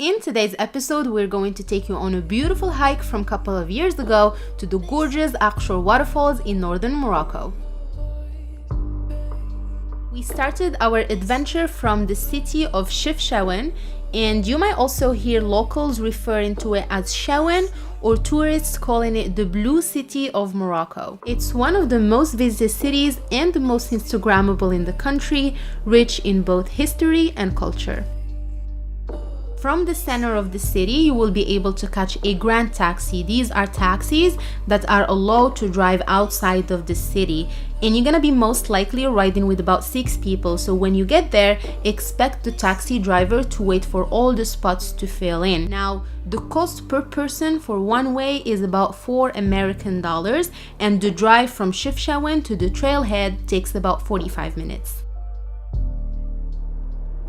In today's episode, we're going to take you on a beautiful hike from a couple of years ago to the gorgeous Akshor waterfalls in northern Morocco. We started our adventure from the city of Chefchaouen, and you might also hear locals referring to it as Chaouen or tourists calling it the Blue City of Morocco. It's one of the most visited cities and the most Instagrammable in the country, rich in both history and culture. From the center of the city, you will be able to catch a grand taxi. These are taxis that are allowed to drive outside of the city. And you're gonna be most likely riding with about 6 people. So when you get there, expect the taxi driver to wait for all the spots to fill in. Now, the cost per person for one way is about $4 and the drive from Chefchaouen to the trailhead takes about 45 minutes.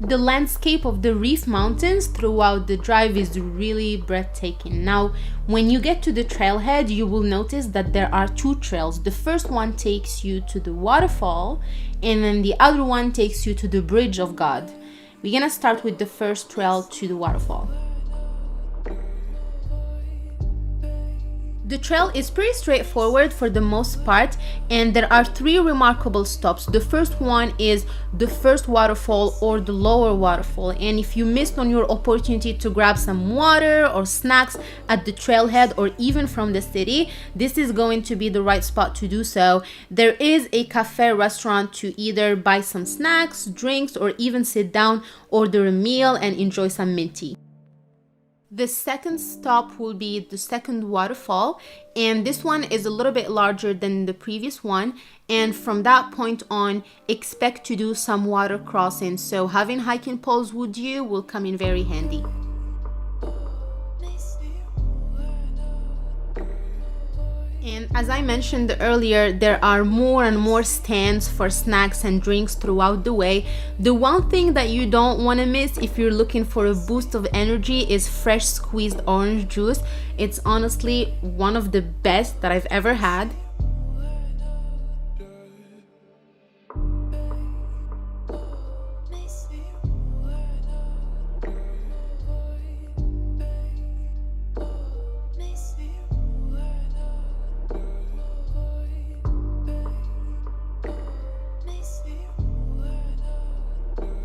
The landscape of the Reef Mountains throughout the drive is really breathtaking. Now, when you get to the trailhead, you will notice that there are 2 trails. The first one takes you to the waterfall, and then the other one takes you to the Bridge of God. We're gonna start with the first trail to the waterfall. The trail is pretty straightforward for the most part, and there are 3 remarkable stops. The first one is the first waterfall or the lower waterfall, and if you missed on your opportunity to grab some water or snacks at the trailhead or even from the city, this is going to be the right spot to do so. There is a cafe restaurant to either buy some snacks, drinks, or even sit down, order a meal and enjoy some mint tea. The second stop will be the second waterfall, and this one is a little bit larger than the previous one, and from that point on, expect to do some water crossing, so having hiking poles with you will come in very handy. And as I mentioned earlier, there are more and more stands for snacks and drinks throughout the way. The one thing that you don't want to miss if you're looking for a boost of energy is fresh squeezed orange juice. It's honestly one of the best that I've ever had.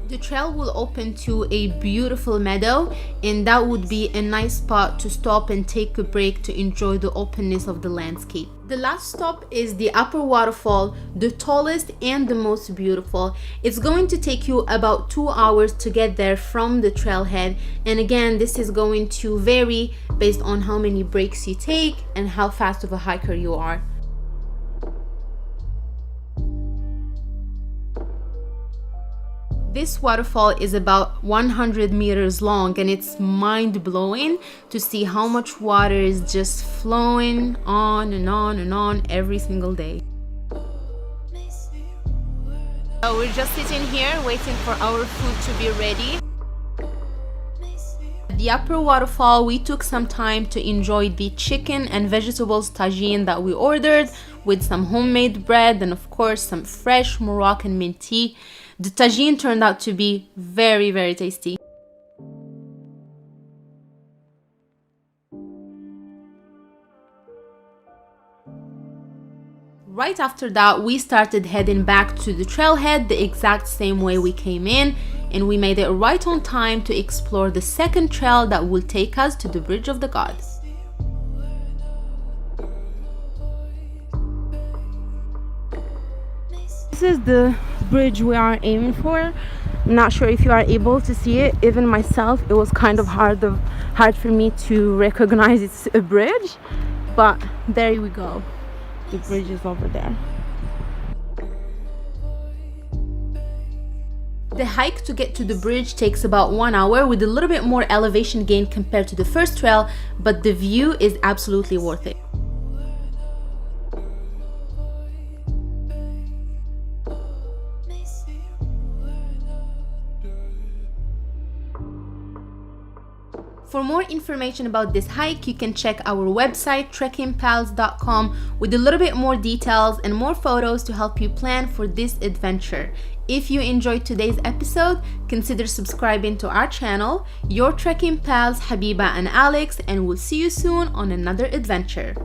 The trail will open to a beautiful meadow, and that would be a nice spot to stop and take a break to enjoy the openness of the landscape. The last stop is the upper waterfall, the tallest and the most beautiful. It's going to take you about 2 hours to get there from the trailhead, and again, this is going to vary based on how many breaks you take and how fast of a hiker you are. This waterfall is about 100 meters long, and it's mind-blowing to see how much water is just flowing on and on and on every single day. So we're just sitting here waiting for our food to be ready. At the upper waterfall, we took some time to enjoy the chicken and vegetables tagine that we ordered with some homemade bread and of course some fresh Moroccan mint tea. The tagine turned out to be very, very tasty. Right after that, we started heading back to the trailhead the exact same way we came in, and we made it right on time to explore the second trail that will take us to the Bridge of the Gods. This is the bridge we are aiming for. I'm not sure if you are able to see it. Even myself, it was kind of hard for me to recognize it's a bridge, but there we go. The bridge is over there. The hike to get to the bridge takes about 1 hour with a little bit more elevation gain compared to the first trail, but the view is absolutely worth it. For more information about this hike, you can check our website trekkingpals.com with a little bit more details and more photos to help you plan for this adventure. If you enjoyed today's episode, consider subscribing to our channel. Your trekking pals Habiba and Alex, and we'll see you soon on another adventure.